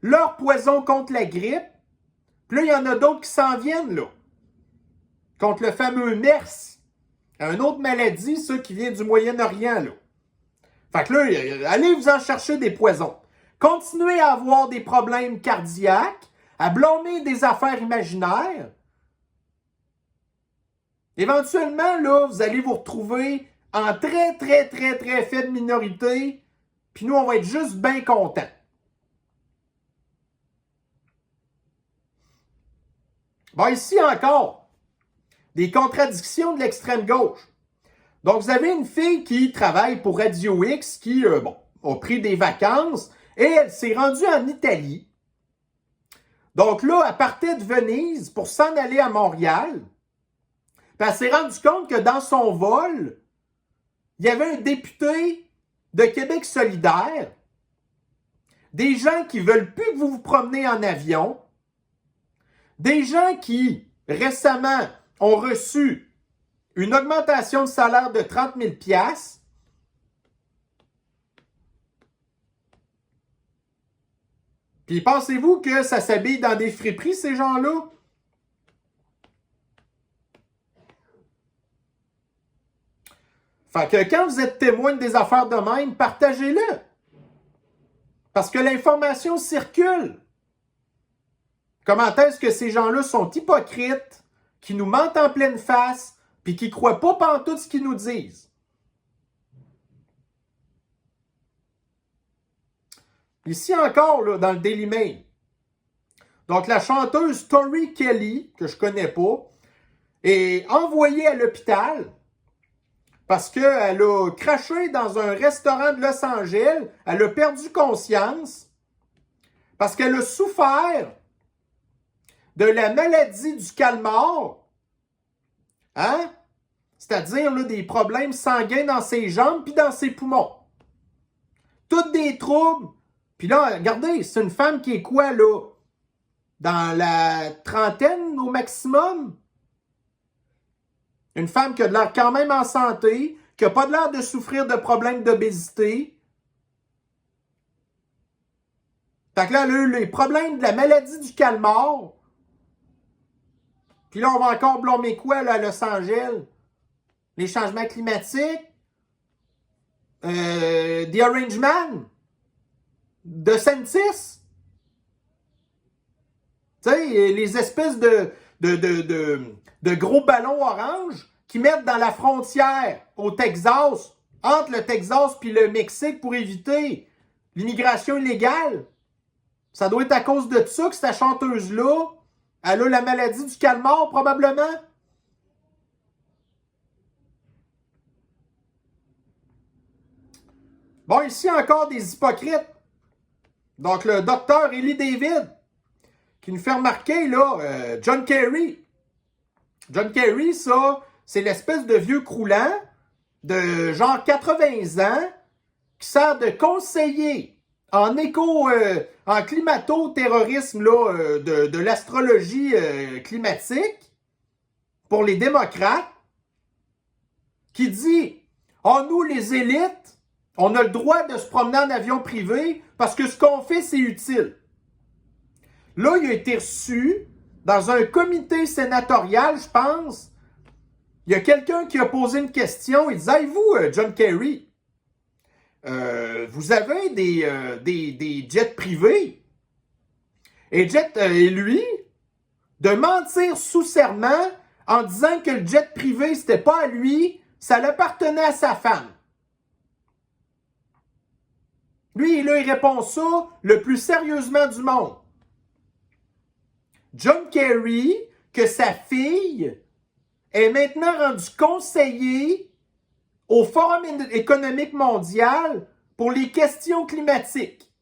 [SPEAKER 1] leur poison contre la grippe. Puis là, il y en a d'autres qui s'en viennent, là. Contre le fameux MERS. Une autre maladie, ça, qui vient du Moyen-Orient, là. Fait que là, allez vous en chercher des poisons. Continuez à avoir des problèmes cardiaques, à blâmer des affaires imaginaires. Éventuellement, là, vous allez vous retrouver en très, très, très, très faible minorité, puis nous, on va être juste bien contents. Bon, ici encore, des contradictions de l'extrême gauche. Donc, vous avez une fille qui travaille pour Radio X, qui, a pris des vacances, et elle s'est rendue en Italie. Donc là, elle partait de Venise pour s'en aller à Montréal. Puis elle s'est rendue compte que dans son vol, il y avait un député de Québec solidaire, des gens qui veulent plus que vous vous promenez en avion, des gens qui, récemment, ont reçu une augmentation de salaire de 30 000 $. Puis pensez-vous que ça s'habille dans des friperies, ces gens-là? Fait que quand vous êtes témoin des affaires de même, partagez-le. Parce que l'information circule. Comment est-ce que ces gens-là sont hypocrites, qui nous mentent en pleine face, puis qui ne croient pas pantoute ce qu'ils nous disent? Ici encore, là, dans le Daily Mail. Donc, la chanteuse Tori Kelly, que je connais pas, est envoyée à l'hôpital parce qu'elle a craché dans un restaurant de Los Angeles. Elle a perdu conscience parce qu'elle a souffert de la maladie du calmar. Hein? C'est-à-dire là, des problèmes sanguins dans ses jambes puis dans ses poumons. Toutes des troubles. Puis là, regardez, c'est une femme qui est quoi, là? Dans la trentaine au maximum? Une femme qui a de l'air quand même en santé, qui n'a pas de l'air de souffrir de problèmes d'obésité. Fait que là, elle a eu les problèmes de la maladie du calmar. Puis là, on va encore blâmer quoi, là, à Los Angeles? Les changements climatiques? The Orange Man? DeSantis? Tu sais, les espèces de gros ballons orange qui mettent dans la frontière au Texas, entre le Texas et le Mexique pour éviter l'immigration illégale. Ça doit être à cause de ça que cette chanteuse-là, elle a la maladie du calmar, probablement. Bon, ici encore des hypocrites. Donc, le docteur Eli David, qui nous fait remarquer, là, John Kerry. John Kerry, ça, c'est l'espèce de vieux croulant de genre 80 ans qui sert de conseiller en en climato-terrorisme là, de l'astrologie climatique pour les démocrates, qui dit « Ah, nous, les élites, on a le droit de se promener en avion privé parce que ce qu'on fait, c'est utile. » Là, il a été reçu dans un comité sénatorial, je pense. Il y a quelqu'un qui a posé une question. Il disait, hey, vous, John Kerry, vous avez des jets privés. Et lui, de mentir sous serment en disant que le jet privé, c'était pas à lui, ça l'appartenait à sa femme. Lui, là, il répond ça le plus sérieusement du monde. John Kerry, que sa fille est maintenant rendue conseiller au Forum économique mondial pour les questions climatiques.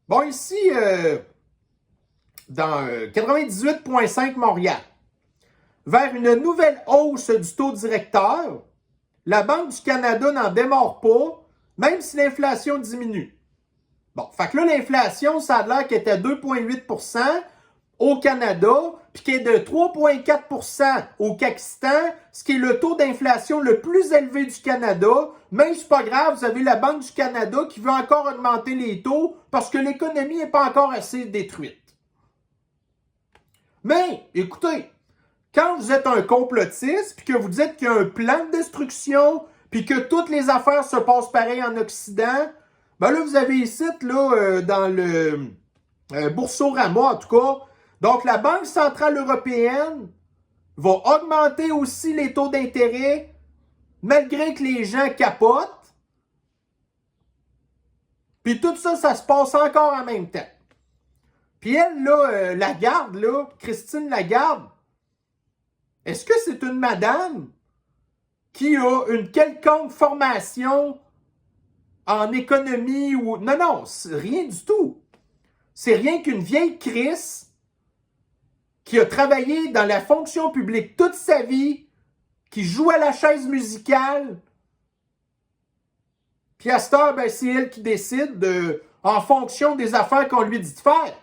[SPEAKER 1] Bon, ici, dans 98,5 Montréal, vers une nouvelle hausse du taux directeur, la Banque du Canada n'en démord pas, même si l'inflation diminue. Bon, fait que là, l'inflation, ça a l'air qu'elle était à 2,8 % au Canada, puis qu'elle est de 3,4 % au Pakistan, ce qui est le taux d'inflation le plus élevé du Canada. Mais c'est pas grave, vous avez la Banque du Canada qui veut encore augmenter les taux parce que l'économie n'est pas encore assez détruite. Mais, écoutez, quand vous êtes un complotiste, puis que vous dites qu'il y a un plan de destruction, puis que toutes les affaires se passent pareil en Occident, ben là, vous avez ici, là, dans le Boursorama, en tout cas, donc la Banque centrale européenne va augmenter aussi les taux d'intérêt, malgré que les gens capotent. Puis tout ça, ça se passe encore en même temps. Puis elle, là, Lagarde, là, Christine Lagarde, est-ce que c'est une madame qui a une quelconque formation en économie ou... Non, non, rien du tout. C'est rien qu'une vieille crisse qui a travaillé dans la fonction publique toute sa vie, qui joue à la chaise musicale. Puis à cette heure, ben, c'est elle qui décide en fonction des affaires qu'on lui dit de faire.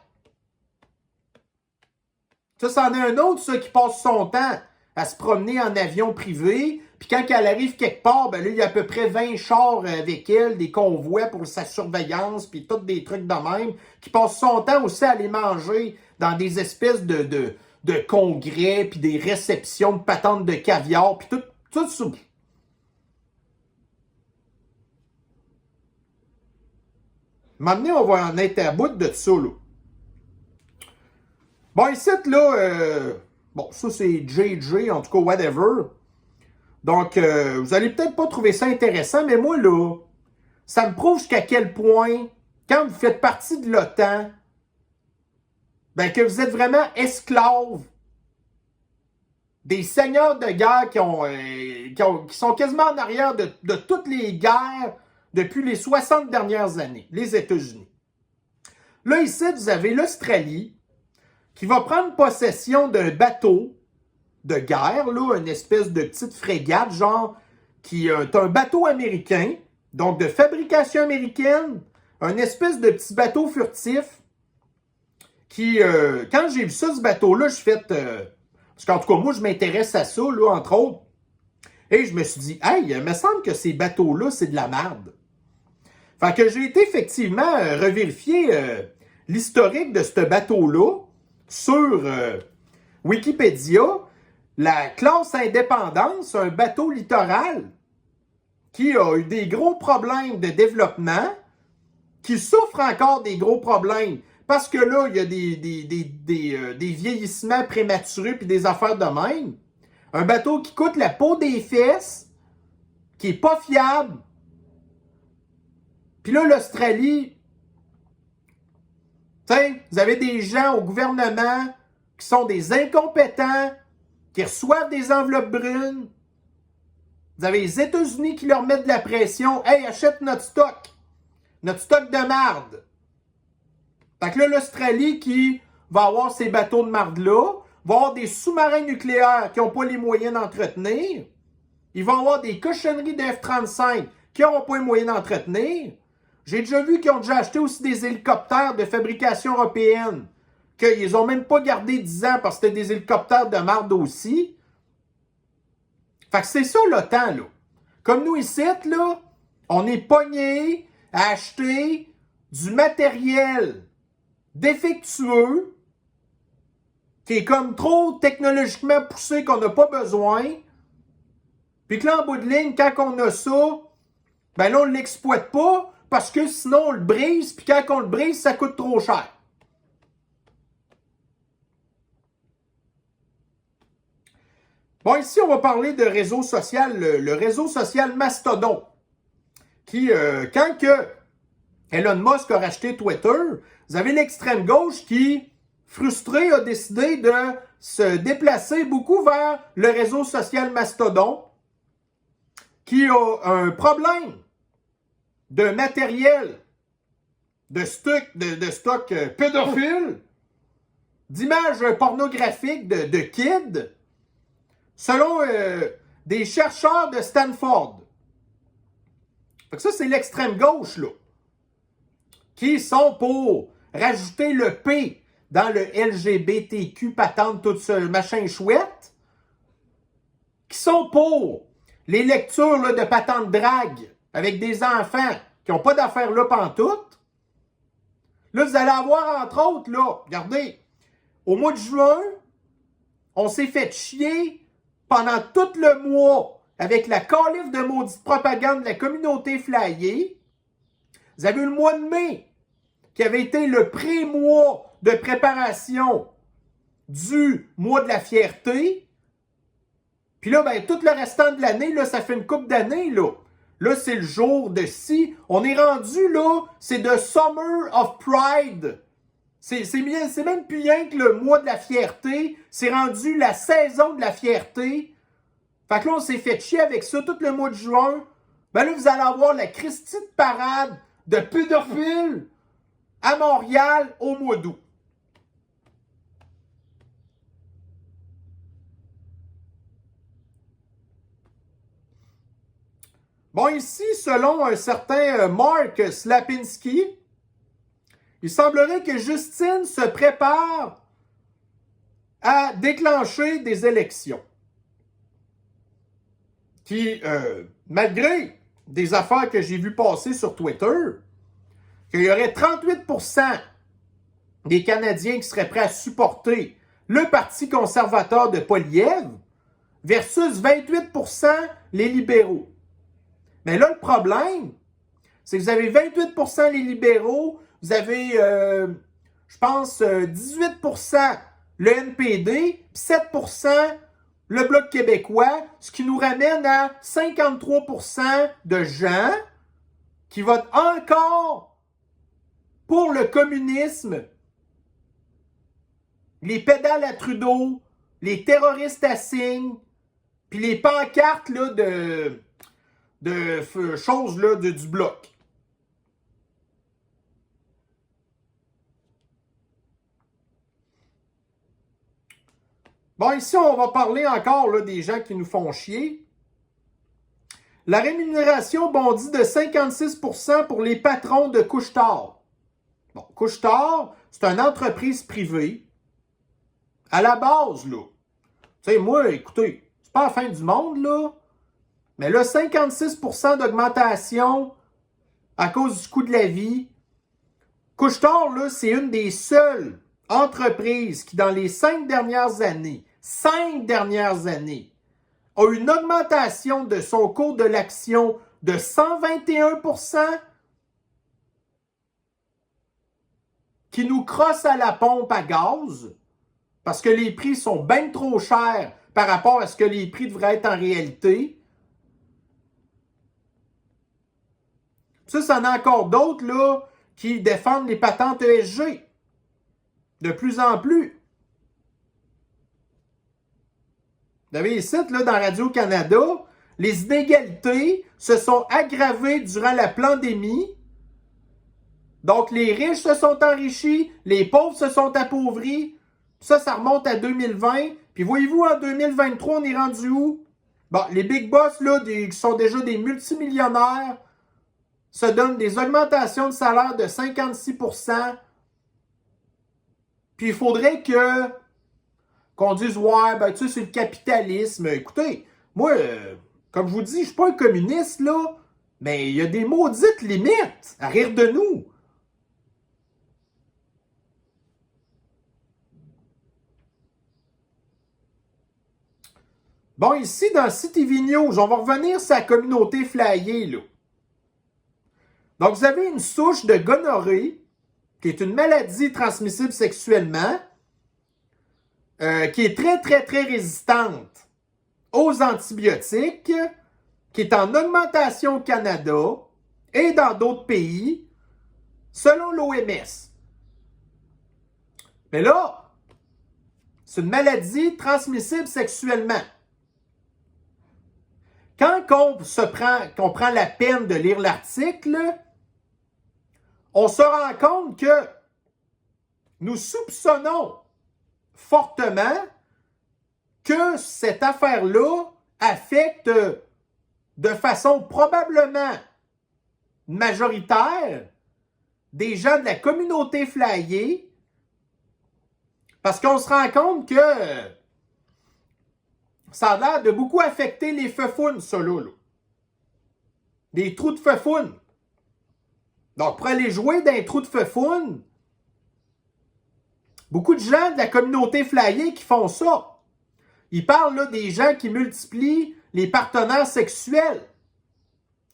[SPEAKER 1] Ça, c'en est un autre, ça, qui passe son temps à se promener en avion privé. Puis quand elle arrive quelque part, ben là, il y a à peu près 20 chars avec elle, des convois pour sa surveillance, puis tous des trucs de même, qui passe son temps aussi à aller manger dans des espèces de congrès, puis des réceptions de patentes de caviar, puis tout ça. Maintenant, on va en être à bout de ça, là. Bon, ici, là, bon, ça, c'est JJ, en tout cas, whatever. Donc, vous allez peut-être pas trouver ça intéressant, mais moi, là, ça me prouve jusqu'à quel point, quand vous faites partie de l'OTAN, ben, que vous êtes vraiment esclaves des seigneurs de guerre qui sont quasiment en arrière de toutes les guerres depuis les 60 dernières années, les États-Unis. Là, ici, vous avez l'Australie qui va prendre possession d'un bateau de guerre, là, une espèce de petite frégate, genre, qui est un bateau américain, donc de fabrication américaine, un espèce de petit bateau furtif qui, quand j'ai vu ça, ce bateau-là, je fais... parce qu'en tout cas, moi, je m'intéresse à ça, là, entre autres. Et je me suis dit, hey, il me semble que ces bateaux-là, c'est de la merde. Fait que j'ai été effectivement revérifier l'historique de ce bateau-là sur Wikipédia. La classe Indépendance, un bateau littoral qui a eu des gros problèmes de développement, qui souffre encore des gros problèmes. Parce que là, il y a des vieillissements prématurés puis des affaires de même. Un bateau qui coûte la peau des fesses, qui est pas fiable. Puis là, l'Australie, vous avez des gens au gouvernement qui sont des incompétents, qui reçoivent des enveloppes brunes. Vous avez les États-Unis qui leur mettent de la pression. Hey, achète notre stock de marde. Fait que là, l'Australie qui va avoir ces bateaux de marde-là, va avoir des sous-marins nucléaires qui n'ont pas les moyens d'entretenir. Ils vont avoir des cochonneries de F-35 qui n'auront pas les moyens d'entretenir. J'ai déjà vu qu'ils ont déjà acheté aussi des hélicoptères de fabrication européenne, qu'ils n'ont même pas gardé 10 ans parce que c'était des hélicoptères de marde aussi. Fait que c'est ça l'OTAN, là. Comme nous ici, là, on est pognés à acheter du matériel défectueux qui est comme trop technologiquement poussé qu'on n'a pas besoin. Puis que là, en bout de ligne, quand on a ça, ben là, on ne l'exploite pas parce que sinon, on le brise. Puis quand on le brise, ça coûte trop cher. Bon, ici, on va parler de réseau social, le réseau social Mastodon, qui, quand que Elon Musk a racheté Twitter, vous avez l'extrême gauche qui, frustré, a décidé de se déplacer beaucoup vers le réseau social Mastodon, qui a un problème de matériel, de stock pédophile, d'images pornographiques de kids, selon des chercheurs de Stanford. Fait que ça, c'est l'extrême gauche, là, qui sont pour rajouter le P dans le LGBTQ, patente, tout ce machin chouette, qui sont pour les lectures là, de patente drague avec des enfants qui n'ont pas d'affaires là pantoute. Là, vous allez avoir, entre autres, là, regardez, au mois de juin, on s'est fait chier pendant tout le mois avec la calife de maudite propagande de la communauté flyée. Vous avez eu le mois de mai, qui avait été le pré-mois de préparation du mois de la fierté. Puis là, ben, tout le restant de l'année, là, ça fait une couple d'années, là. Là, c'est le jour de si. On est rendu, là, c'est de Summer of Pride. C'est même plus rien que le mois de la fierté. C'est rendu la saison de la fierté. Fait que là, on s'est fait chier avec ça tout le mois de juin. Ben là, vous allez avoir la Christie de parade de pédophiles à Montréal au mois d'août. Bon, ici, selon un certain Mark Slapinski, il semblerait que Justine se prépare à déclencher des élections qui, malgré des affaires que j'ai vues passer sur Twitter, qu'il y aurait 38% des Canadiens qui seraient prêts à supporter le Parti conservateur de Poilievre versus 28% les libéraux. Mais là, le problème, c'est que vous avez 28% les libéraux, vous avez, je pense, 18% le NPD, puis 7% le Bloc québécois, ce qui nous ramène à 53% de gens qui votent encore pour le communisme, les pédales à Trudeau, les terroristes à signe, puis les pancartes là, de choses là, du Bloc. Bon, ici, on va parler encore là, des gens qui nous font chier. La rémunération bondit de 56% pour les patrons de Couche-Tard. Bon, Couche-Tard, c'est une entreprise privée. À la base, là. Tu sais, moi, écoutez, c'est pas la fin du monde, là. Mais là, 56% d'augmentation à cause du coût de la vie. Couche-Tard, là, c'est une des seules entreprises qui, dans les 5 dernières années, a eu une augmentation de son cours de l'action de 121%, qui nous crosse à la pompe à gaz, parce que les prix sont bien trop chers par rapport à ce que les prix devraient être en réalité. Ça en a encore d'autres, là, qui défendent les patentes ESG. De plus en plus. Vous avez ici, là, dans Radio-Canada, les inégalités se sont aggravées durant la pandémie. Donc, les riches se sont enrichis, les pauvres se sont appauvris. Ça remonte à 2020. Puis voyez-vous, en 2023, on est rendu où? Bon, les big boss, là, qui sont déjà des multimillionnaires, se donnent des augmentations de salaire de 56%. Puis il faudrait qu'on dise, ouais, ben tu sais, c'est le capitalisme. Écoutez, moi, comme je vous dis, je suis pas un communiste, là, mais il y a des maudites limites à rire de nous. Bon, ici, dans CTV News, on va revenir sur la communauté flyée, là. Donc, vous avez une souche de gonorrhée, qui est une maladie transmissible sexuellement, qui est très, très, très résistante aux antibiotiques, qui est en augmentation au Canada et dans d'autres pays, selon l'OMS. Mais là, c'est une maladie transmissible sexuellement. Quand qu'on prend la peine de lire l'article, on se rend compte que nous soupçonnons fortement que cette affaire-là affecte de façon probablement majoritaire des gens de la communauté flyée, parce qu'on se rend compte que ça a l'air de beaucoup affecter les feufounes, ça là. Des trous de feufounes. Donc, pour aller jouer dans les trous de feufounes, beaucoup de gens de la communauté flyée qui font ça. Ils parlent là des gens qui multiplient les partenaires sexuels.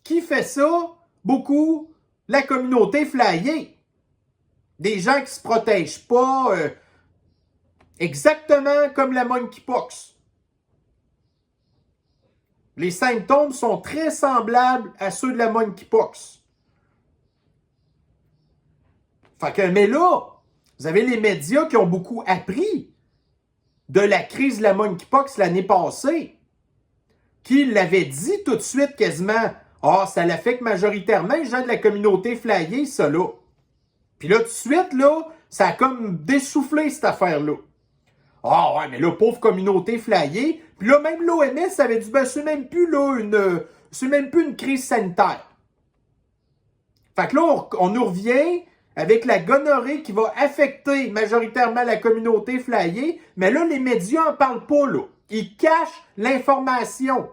[SPEAKER 1] Qui fait ça? Beaucoup. La communauté flyée. Des gens qui se protègent pas, exactement comme la monkeypox. Les symptômes sont très semblables à ceux de la monkeypox. Fait que, mais là, vous avez les médias qui ont beaucoup appris de la crise de la monkeypox l'année passée, qui l'avaient dit tout de suite quasiment, ça l'affecte majoritairement les gens de la communauté flyée, ça là. Puis là, tout de suite, là, ça a comme dessoufflé cette affaire-là. Ouais, mais là, pauvre communauté flyée. Puis là, même l'OMS avait dit, c'est même plus une crise sanitaire. Fait que là, on nous revient avec la gonorrhée qui va affecter majoritairement la communauté flyée, mais là, les médias n'en parlent pas, là. Ils cachent l'information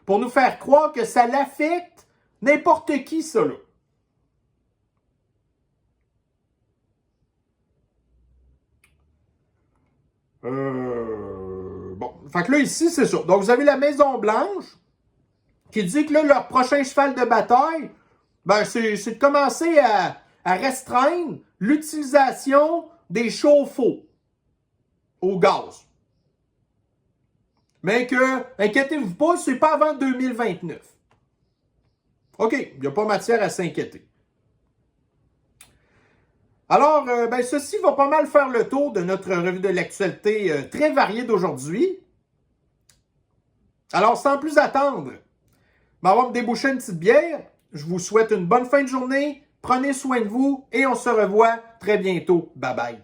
[SPEAKER 1] pour nous faire croire que ça l'affecte n'importe qui, ça, là. Bon, fait que là, ici, c'est ça. Donc, vous avez la Maison-Blanche qui dit que là, leur prochain cheval de bataille, c'est de commencer à restreindre l'utilisation des chauffe-eau au gaz. mais que, inquiétez-vous pas, c'est pas avant 2029. OK, il n'y a pas matière à s'inquiéter. Alors, ceci va pas mal faire le tour de notre revue de l'actualité très variée d'aujourd'hui. Alors, sans plus attendre, on va me déboucher une petite bière. Je vous souhaite une bonne fin de journée. Prenez soin de vous et on se revoit très bientôt. Bye bye.